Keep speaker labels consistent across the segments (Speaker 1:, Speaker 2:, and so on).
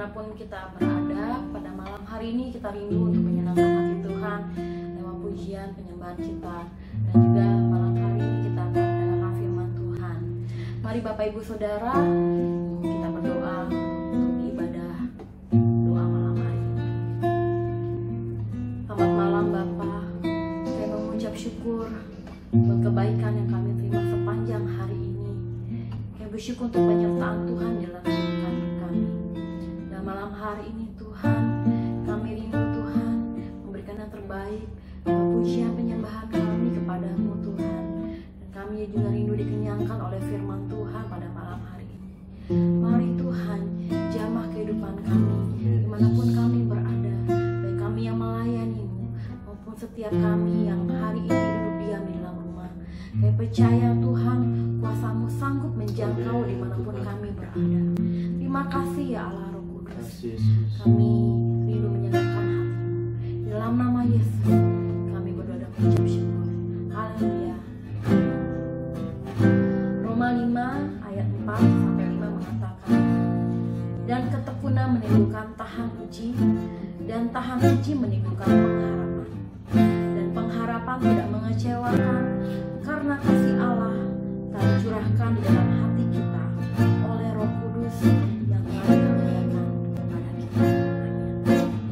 Speaker 1: dimanapun kita berada, pada malam hari ini kita rindu untuk menyenangkan hati Tuhan lewat pujian penyembahan kita. Dan juga malam hari ini kita akan mendengarkan firman Tuhan. Mari Bapak Ibu Saudara, kita berdoa untuk ibadah doa malam hari ini. Selamat malam Bapak, saya mengucap syukur buat kebaikan yang kami terima sepanjang hari ini. Kami bersyukur untuk penyertaan Tuhan dalam kehidupan kami. Dan malam hari ini Tuhan, kami rindu Tuhan memberikan yang terbaik, pujian penyembahan kami kepadamu Tuhan. Dan kami juga rindu dikenyangkan oleh firman Tuhan pada malam hari ini. Mari Tuhan, jamah kehidupan kami dimanapun kami berada, baik kami yang melayani-Mu maupun setiap kami yang hari ini duduk diam di dalam rumah. Kami percaya Tuhan, kuasa-Mu sanggup menjangkau dimanapun kami berada. Terima kasih ya Allah Roh Kudus. Kami rindu menyenangkan hati-Mu. Di dalam nama Yesus kami berdoa dan mengucap syukur. Haleluya. Roma 5 ayat 4-5 mengatakan, dan ketekunan menimbulkan tahan uji, dan tahan uji menimbulkan pengharapan, dan pengharapan tidak mengecewakan, karena kasih Allah telah dicurahkan di dalam hati kita oleh Roh Kudus yang telah dikaruniakan kepada kita. Amin.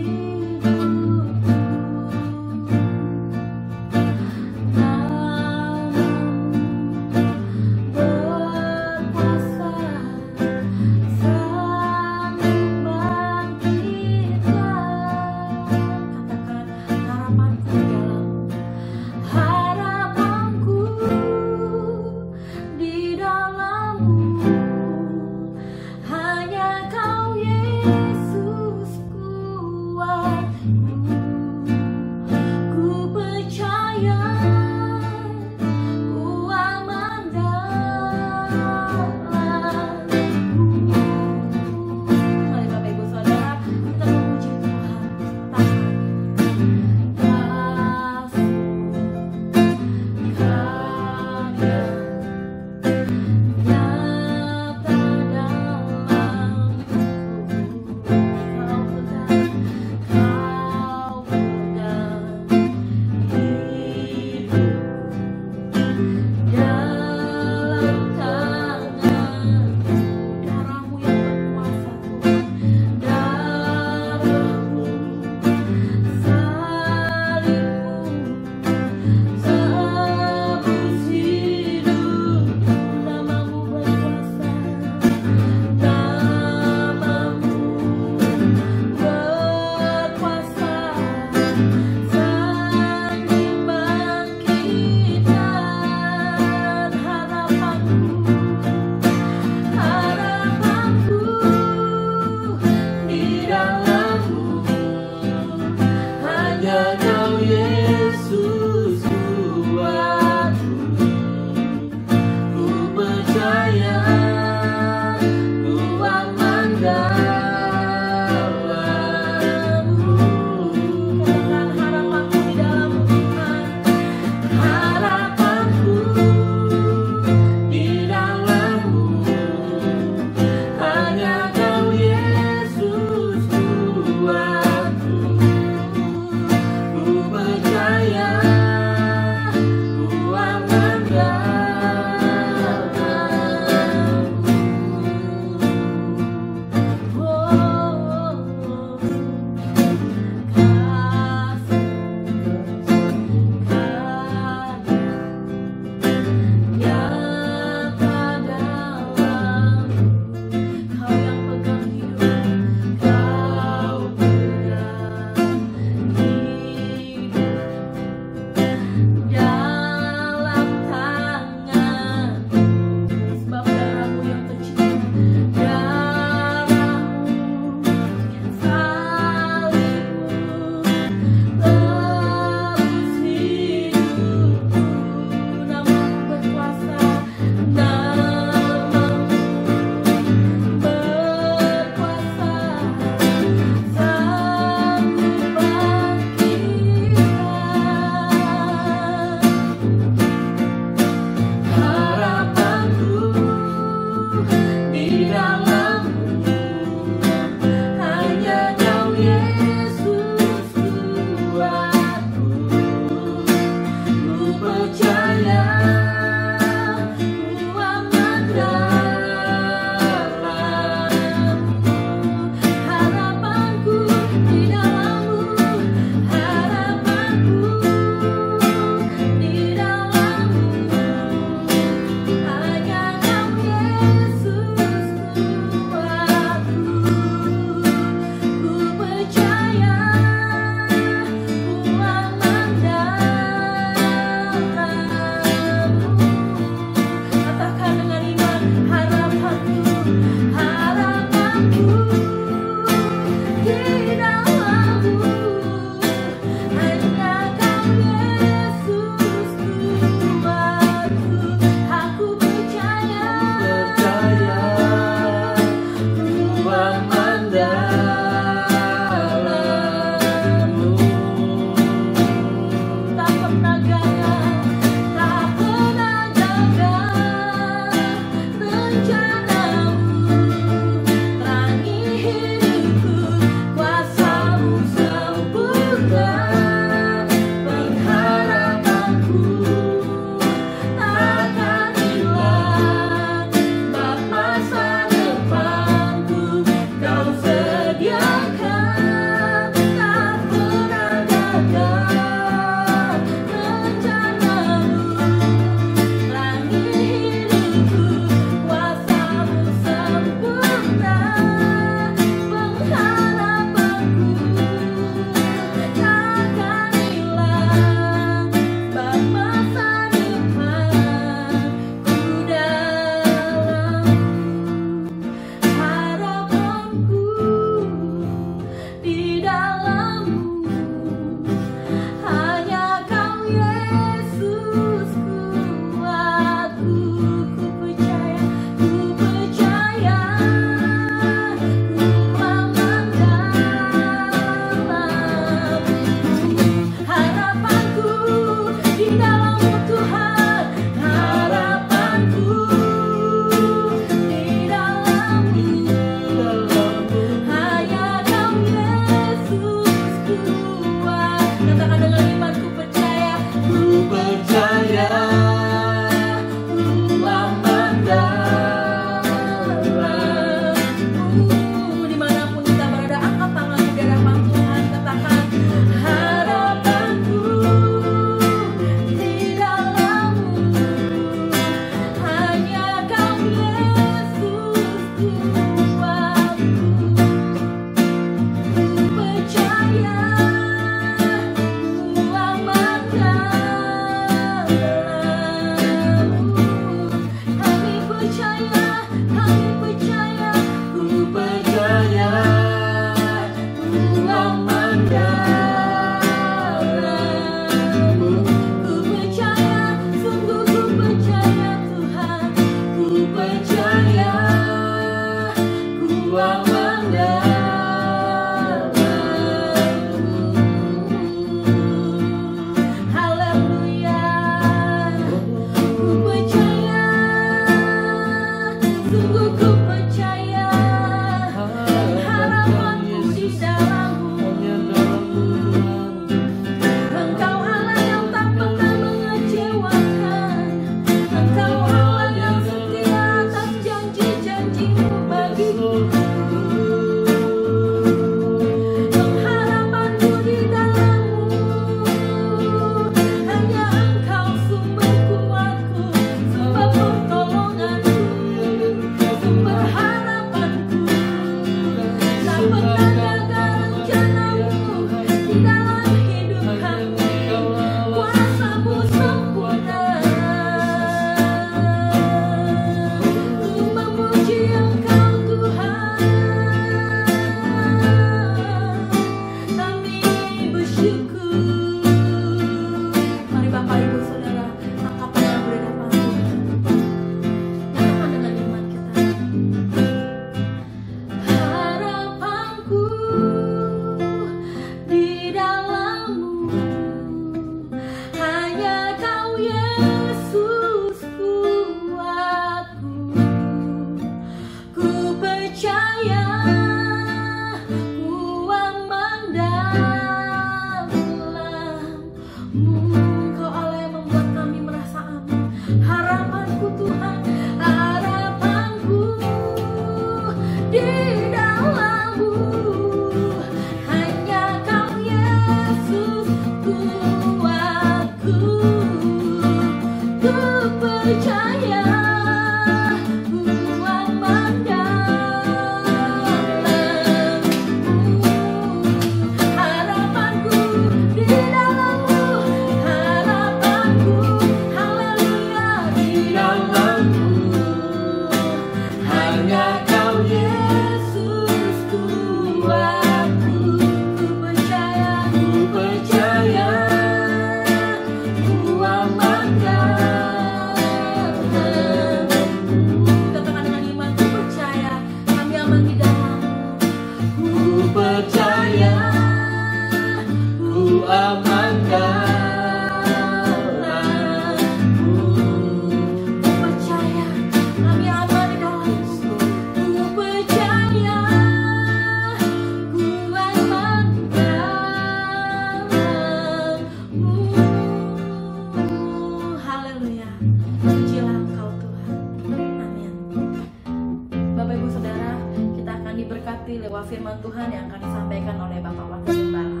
Speaker 1: Firman Tuhan yang akan disampaikan oleh Bapak Wakil Gembala.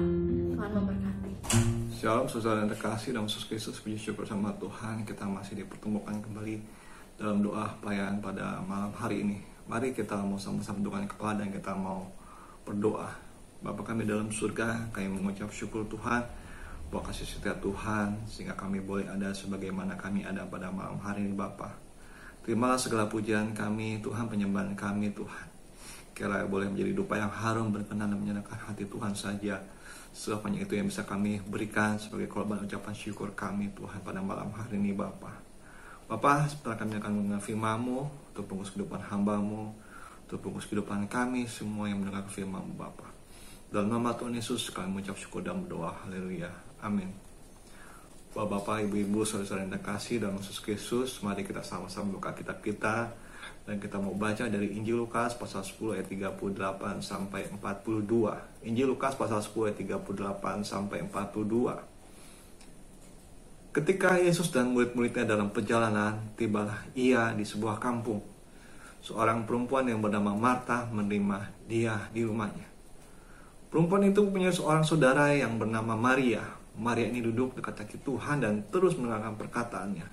Speaker 1: Tuhan memberkati.
Speaker 2: Shalom saudara yang terkasih dalam Yesus Kristus, puji syukur sama Tuhan kita masih dipertemukan kembali dalam doa pelayanan pada malam hari ini. Mari kita mau sama-sama tundukkan kepala dan kita mau berdoa. Bapa kami dalam surga, kami mengucap syukur Tuhan bahwa kasih setia Tuhan sehingga kami boleh ada sebagaimana kami ada pada malam hari ini Bapa. Terimalah segala pujian kami Tuhan, penyembahan kami Tuhan. Kira boleh menjadi dupa yang harum, berkenan dan menyenangkan hati Tuhan saja. Semuanya itu yang bisa kami berikan sebagai korban ucapan syukur kami Tuhan pada malam hari ini Bapa. Bapa, setelah kami akan mendengar firman-Mu, untuk bungkus kehidupan hamba-Mu, untuk bungkus kehidupan kami semua yang mendengar firman-Mu Bapa. Dalam nama Tuhan Yesus kami mengucap syukur dan berdoa. Haleluya. Amin. Bapak, Ibu-ibu, saudara-saudara yang terkasih dalam Yesus Kristus, mari kita sama-sama buka kitab kita. Dan kita mau baca dari Injil Lukas pasal 10 ayat 38 sampai 42. Injil Lukas pasal 10 ayat 38 sampai 42. Ketika Yesus dan murid-muridnya dalam perjalanan, tibalah ia di sebuah kampung. Seorang perempuan yang bernama Marta menerima dia di rumahnya. Perempuan itu punya seorang saudara yang bernama Maria. Maria ini duduk dekat kaki Tuhan dan terus mendengarkan perkataannya.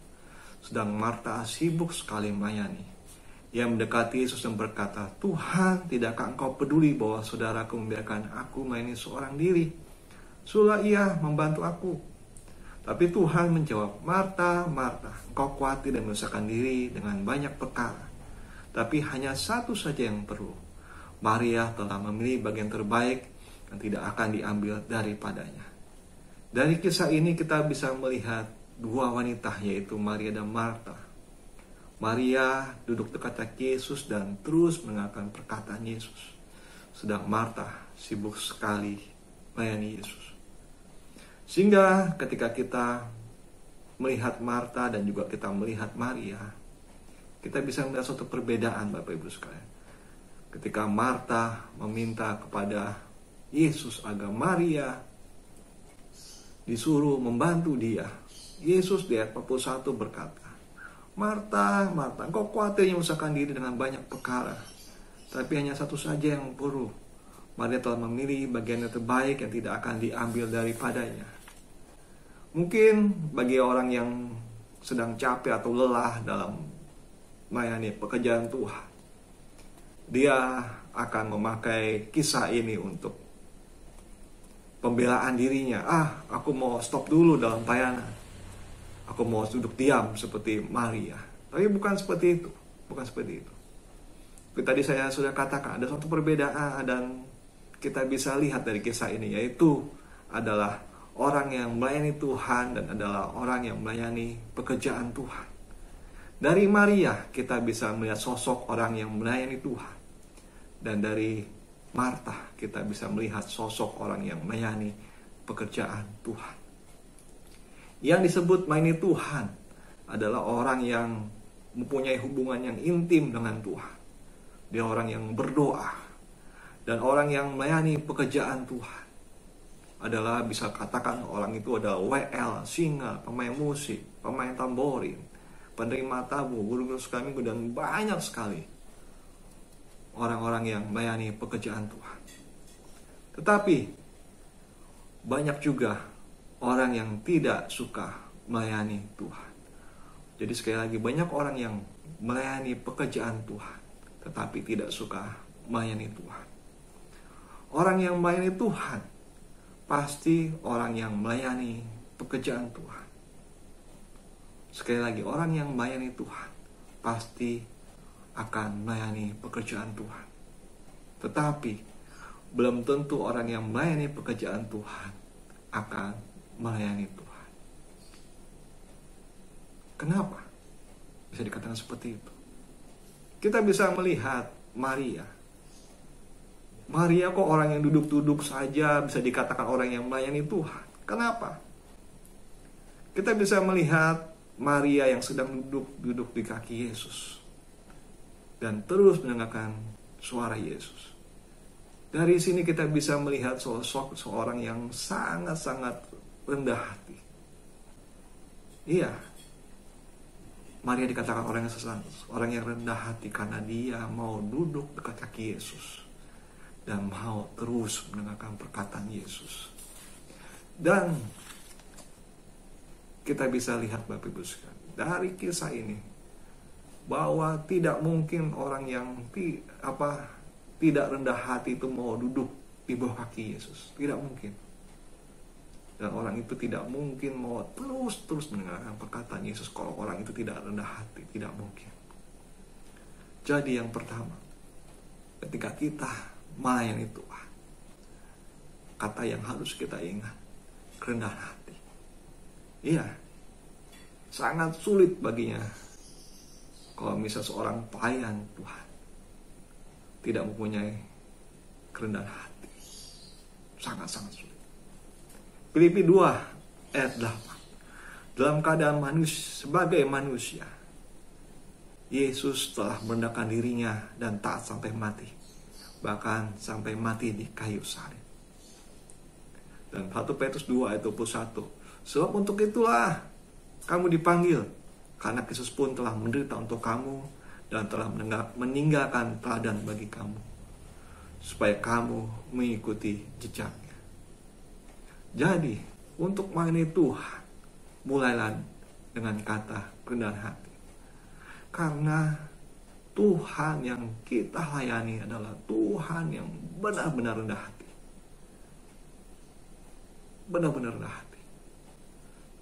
Speaker 2: Sedang Marta sibuk sekali melayani. Ia mendekati Yesus dan berkata, Tuhan, tidakkah engkau peduli bahwa saudaraku membiarkan aku melayani seorang diri? Suruhlah ia membantu aku. Tapi Tuhan menjawab, Marta, Marta, engkau khawatir dan menyusahkan diri dengan banyak perkara. Tapi hanya satu saja yang perlu. Maria telah memilih bagian terbaik yang tidak akan diambil daripadanya. Dari kisah ini kita bisa melihat dua wanita, yaitu Maria dan Marta. Maria duduk dekat kaki Yesus dan terus mendengarkan perkataan Yesus. Sedang Marta sibuk sekali melayani Yesus. Sehingga ketika kita melihat Marta dan juga kita melihat Maria, kita bisa melihat suatu perbedaan, Bapak Ibu sekalian. Ketika Marta meminta kepada Yesus agar Maria disuruh membantu dia, Yesus di ayat 41 berkata, Marta, Marta, engkau khawatir menyusahkan diri dengan banyak perkara, tapi hanya satu saja yang perlu. Maria telah memilih bagian yang terbaik yang tidak akan diambil daripadanya. Mungkin bagi orang yang sedang capek atau lelah dalam melayani pekerjaan Tuhan, dia akan memakai kisah ini untuk pembelaan dirinya. Aku mau stop dulu dalam pelayanan. Aku mau duduk diam seperti Maria. Tapi bukan seperti itu. Bukan seperti itu. Seperti tadi saya sudah katakan, ada suatu perbedaan dan kita bisa lihat dari kisah ini, yaitu adalah orang yang melayani Tuhan dan adalah orang yang melayani pekerjaan Tuhan. Dari Maria kita bisa melihat sosok orang yang melayani Tuhan. Dan dari Marta kita bisa melihat sosok orang yang melayani pekerjaan Tuhan. Yang disebut melayani Tuhan adalah orang yang mempunyai hubungan yang intim dengan Tuhan. Dia orang yang berdoa. Dan orang yang melayani pekerjaan Tuhan adalah, bisa katakan orang itu adalah WL, singa, pemain musik, pemain tamborin, penerima tamu, guru-guru sekolah minggu, dan banyak sekali orang-orang yang melayani pekerjaan Tuhan. Tetapi banyak juga orang yang tidak suka melayani Tuhan. Jadi sekali lagi, banyak orang yang melayani pekerjaan Tuhan tetapi tidak suka melayani Tuhan. Orang yang melayani Tuhan pasti orang yang melayani pekerjaan Tuhan. Sekali lagi, orang yang melayani Tuhan pasti akan melayani pekerjaan Tuhan. Tetapi belum tentu orang yang melayani pekerjaan Tuhan akan melayani Tuhan. Kenapa bisa dikatakan seperti itu? Kita bisa melihat Maria. Maria kok orang yang duduk-duduk saja bisa dikatakan orang yang melayani Tuhan. Kenapa? Kita bisa melihat Maria yang sedang duduk di kaki Yesus dan terus mendengarkan suara Yesus. Dari sini kita bisa melihat sosok seorang yang sangat-sangat rendah hati. Iya, Maria dikatakan orang yang rendah hati karena dia mau duduk dekat kaki Yesus dan mau terus mendengarkan perkataan Yesus. Dan kita bisa lihat, Bapak Ibu sekalian, dari kisah ini bahwa tidak mungkin orang yang tidak rendah hati itu mau duduk di bawah kaki Yesus. Tidak mungkin. Dan orang itu tidak mungkin mau terus mendengarkan perkataan Yesus kalau orang itu tidak rendah hati. Tidak mungkin. Jadi yang pertama, ketika kita melayani Tuhan, kata yang harus kita ingat, kerendahan hati. Iya, sangat sulit baginya kalau misal seorang pelayan Tuhan tidak mempunyai kerendahan hati. Sangat-sangat sulit. Filipi 2 ayat 8. Dalam keadaan sebagai manusia, Yesus telah merendahkan dirinya dan taat sampai mati. Bahkan sampai mati di kayu salib. Dan 1 Petrus 2 ayat 21. Sebab untuk itulah kamu dipanggil, karena Kristus pun telah menderita untuk kamu dan telah meninggalkan teladan bagi kamu, supaya kamu mengikuti jejaknya. Jadi, untuk melayani Tuhan, mulailah dengan kata kerendahan hati. Karena Tuhan yang kita layani adalah Tuhan yang benar-benar rendah hati. Benar-benar rendah hati.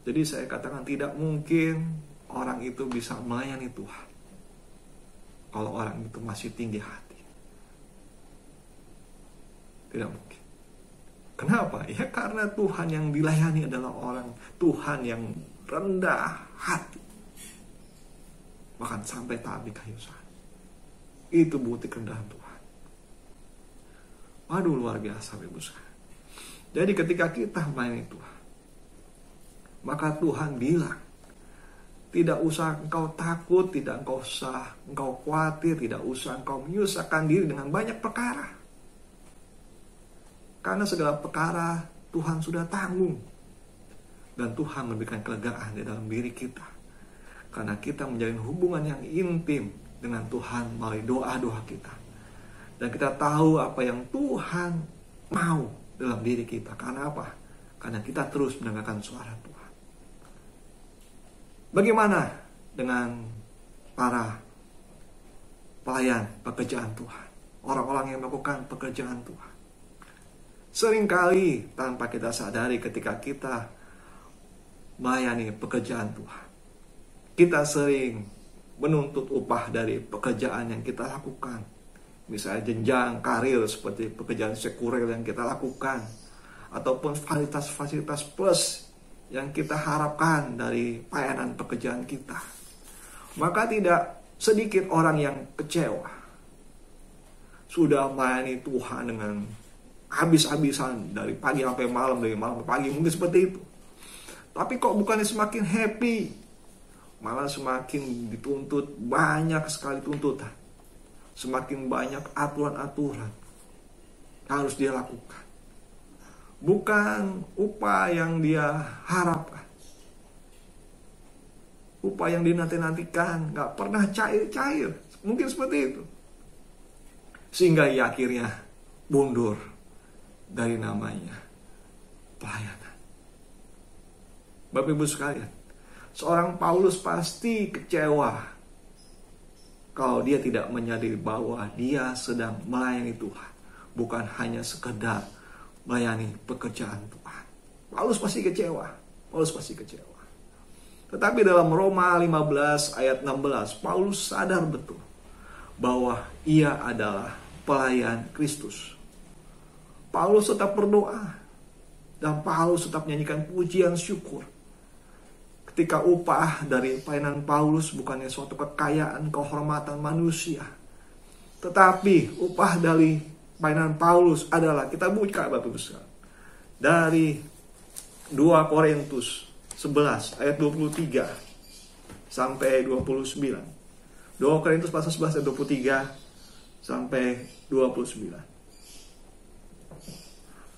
Speaker 2: Jadi saya katakan tidak mungkin orang itu bisa melayani Tuhan kalau orang itu masih tinggi hati. Tidak mungkin. Kenapa? Ya karena Tuhan yang dilayani adalah orang Tuhan yang rendah hati. Bahkan sampai taat di kayu salib. Itu bukti kerendahan Tuhan. Waduh, luar biasa, Ibu sekalian. Jadi ketika kita melayani Tuhan, maka Tuhan bilang, tidak usah engkau takut, tidak usah engkau khawatir, tidak usah engkau menyusahkan diri dengan banyak perkara. Karena segala perkara Tuhan sudah tanggung. Dan Tuhan memberikan kelegaan di dalam diri kita. Karena kita menjalin hubungan yang intim dengan Tuhan melalui doa-doa kita. Dan kita tahu apa yang Tuhan mau dalam diri kita. Karena apa? Karena kita terus mendengarkan suara Tuhan. Bagaimana dengan para pelayan pekerjaan Tuhan? Orang-orang yang melakukan pekerjaan Tuhan. Seringkali tanpa kita sadari ketika kita melayani pekerjaan Tuhan, kita sering menuntut upah dari pekerjaan yang kita lakukan. Misalnya jenjang karir seperti pekerjaan sekuler yang kita lakukan, ataupun fasilitas-fasilitas plus yang kita harapkan dari pelayanan pekerjaan kita. Maka tidak sedikit orang yang kecewa. Sudah melayani Tuhan dengan habis-habisan dari pagi sampai malam, dari malam sampai pagi, mungkin seperti itu. Tapi kok bukannya semakin happy, malah semakin dituntut banyak sekali tuntutan. Semakin banyak aturan-aturan harus dia lakukan. Bukan upah yang dia harapkan. Upah yang dinanti-nantikan, gak pernah cair-cair. Mungkin seperti itu. Sehingga ia akhirnya mundur dari namanya pelayanan. Bapak Ibu sekalian, seorang Paulus pasti kecewa kalau dia tidak menyadari bahwa dia sedang melayani Tuhan, bukan hanya sekedar melayani pekerjaan Tuhan. Paulus pasti kecewa. Tetapi dalam Roma 15 ayat 16, Paulus sadar betul bahwa ia adalah pelayan Kristus. Paulus tetap berdoa dan Paulus tetap menyanyikan pujian syukur. Ketika upah dari pelayanan Paulus bukannya suatu kekayaan, kehormatan manusia, tetapi upah dari pelayanan Paulus adalah, kita buka Bapak Ibu sekalian, dari 2 Korintus 11 ayat 23 sampai 29. 2 Korintus pasal 11 ayat 23 sampai 29.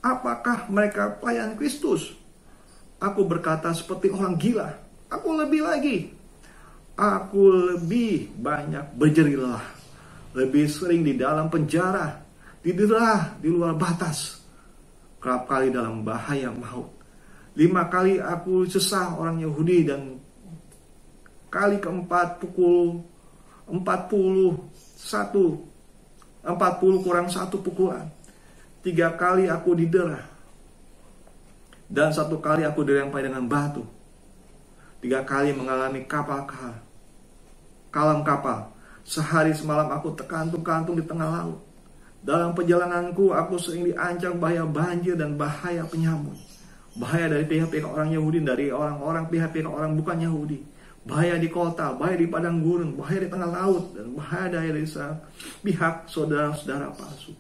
Speaker 2: Apakah mereka pelayan Kristus? Aku berkata seperti orang gila. Aku lebih lagi. Aku lebih banyak berjerih lelah. Lebih sering di dalam penjara. Didera di luar batas. Kerap kali dalam bahaya maut. 5 kali aku sesah orang Yahudi. Dan kali keempat pukul 40 kurang 1 pukulan. 3 kali aku didera. Dan 1 kali aku dirempai dengan batu. 3 kali mengalami kalam kapal. Sehari semalam aku terkantung-kantung di tengah laut. Dalam perjalananku aku sering diancam bahaya banjir dan bahaya penyamun. Bahaya dari pihak-pihak orang Yahudi, dari orang-orang pihak-pihak orang bukan Yahudi. Bahaya di kota, bahaya di padang gurun, bahaya di tengah laut, dan bahaya dari pihak saudara-saudara palsu.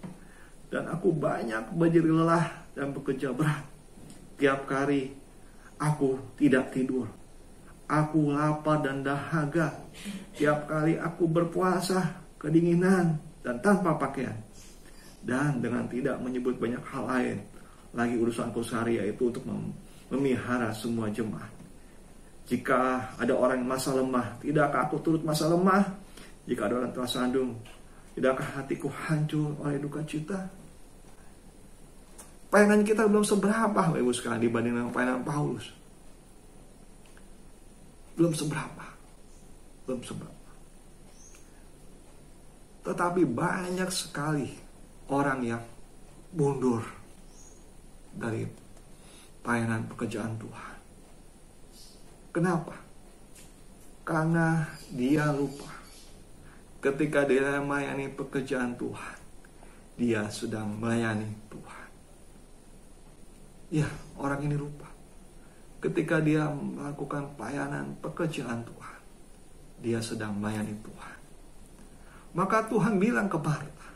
Speaker 2: Dan aku banyak berjerih lelah dan bekerja berat. Tiap kali aku tidak tidur. Aku lapar dan dahaga. Tiap kali aku berpuasa, kedinginan, dan tanpa pakaian. Dan dengan tidak menyebut banyak hal lain. Lagi urusanku sehari, yaitu untuk memelihara semua jemaat. Jika ada orang yang masa lemah, tidakkah aku turut masa lemah? Jika ada orang telah sandung, tidakkah hatiku hancur oleh duka cita? Pelayanan kita belum seberapa, Ibu sekalian, dibanding dengan pelayanan Paulus. Belum seberapa. Tetapi banyak sekali orang yang mundur dari pelayanan pekerjaan Tuhan. Kenapa? Karena dia lupa. Ketika dia melayani pekerjaan Tuhan, dia sedang melayani Tuhan. Ya, orang ini lupa. Ketika dia melakukan pelayanan pekerjaan Tuhan, dia sedang melayani Tuhan. Maka Tuhan bilang ke Marta,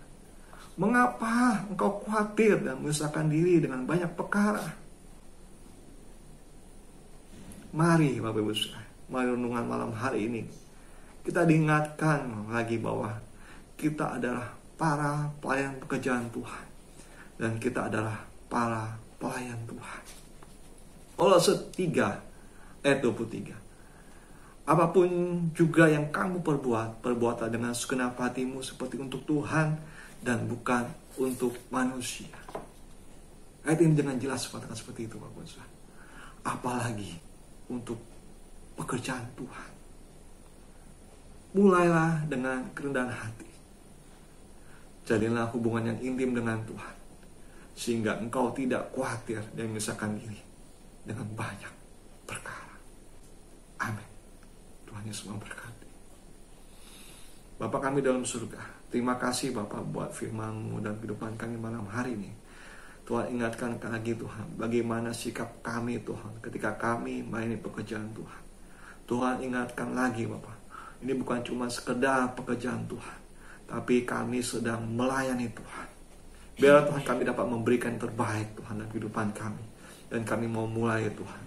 Speaker 2: mengapa engkau khawatir dan menyusahkan diri dengan banyak perkara? Mari Bapak Ibu Saudara, mari renungan malam hari ini kita diingatkan lagi bahwa kita adalah para pelayan pekerjaan Tuhan, dan kita adalah para pelayan Tuhan. Kolose 3 ayat 23. Apapun juga yang kamu perbuatlah dengan segenap hatimu seperti untuk Tuhan dan bukan untuk manusia. Ayat ini dengan jelas mengatakan seperti itu, Bapak Saudara. Apalagi untuk pekerjaan Tuhan. Mulailah dengan kerendahan hati. Jadilah hubungan yang intim dengan Tuhan, sehingga engkau tidak khawatir dan menyusahkan diri dengan banyak perkara. Amin. Tuhan Yesus memberkati. Bapa kami dalam surga, terima kasih Bapa buat firman-Mu dan kehidupan kami malam hari ini. Tuhan, ingatkan lagi Tuhan, bagaimana sikap kami Tuhan ketika kami melayani pekerjaan Tuhan. Tuhan, ingatkan lagi Bapa, ini bukan cuma sekedar pekerjaan Tuhan, tapi kami sedang melayani Tuhan. Biarlah Tuhan kami dapat memberikan yang terbaik Tuhan dalam kehidupan kami. Dan kami mau mulai Tuhan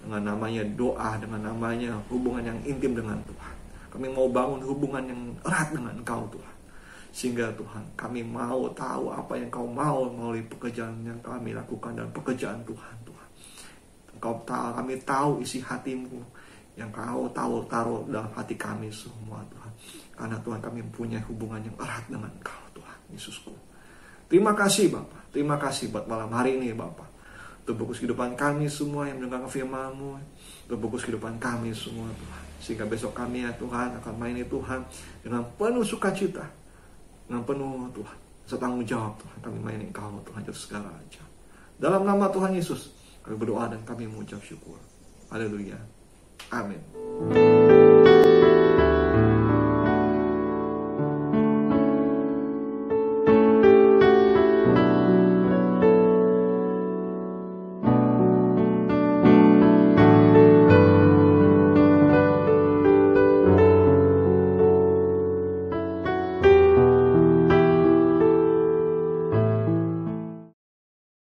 Speaker 2: dengan namanya doa, dengan namanya hubungan yang intim dengan Tuhan. Kami mau bangun hubungan yang erat dengan Engkau Tuhan. Sehingga Tuhan kami mau tahu apa yang Kau mau melalui pekerjaan yang kami lakukan dan pekerjaan Tuhan. Tuhan, kami tahu isi hati-Mu yang Kau taruh dalam hati kami semua Tuhan. Karena Tuhan kami mempunyai hubungan yang erat dengan Engkau Tuhan Yesusku. Terima kasih Bapak. Terima kasih buat malam hari ini Bapak. Untuk fokus kehidupan kami semua yang mendengarkan firman-Mu. Untuk fokus kehidupan kami semua Tuhan. Sehingga besok kami ya Tuhan akan melayani Tuhan dengan penuh sukacita. Dengan penuh Tuhan setanggung jawab Tuhan. Kami melayani Engkau Tuhan atas segala aja. Dalam nama Tuhan Yesus kami berdoa dan kami mengucap syukur. Haleluya. Amin.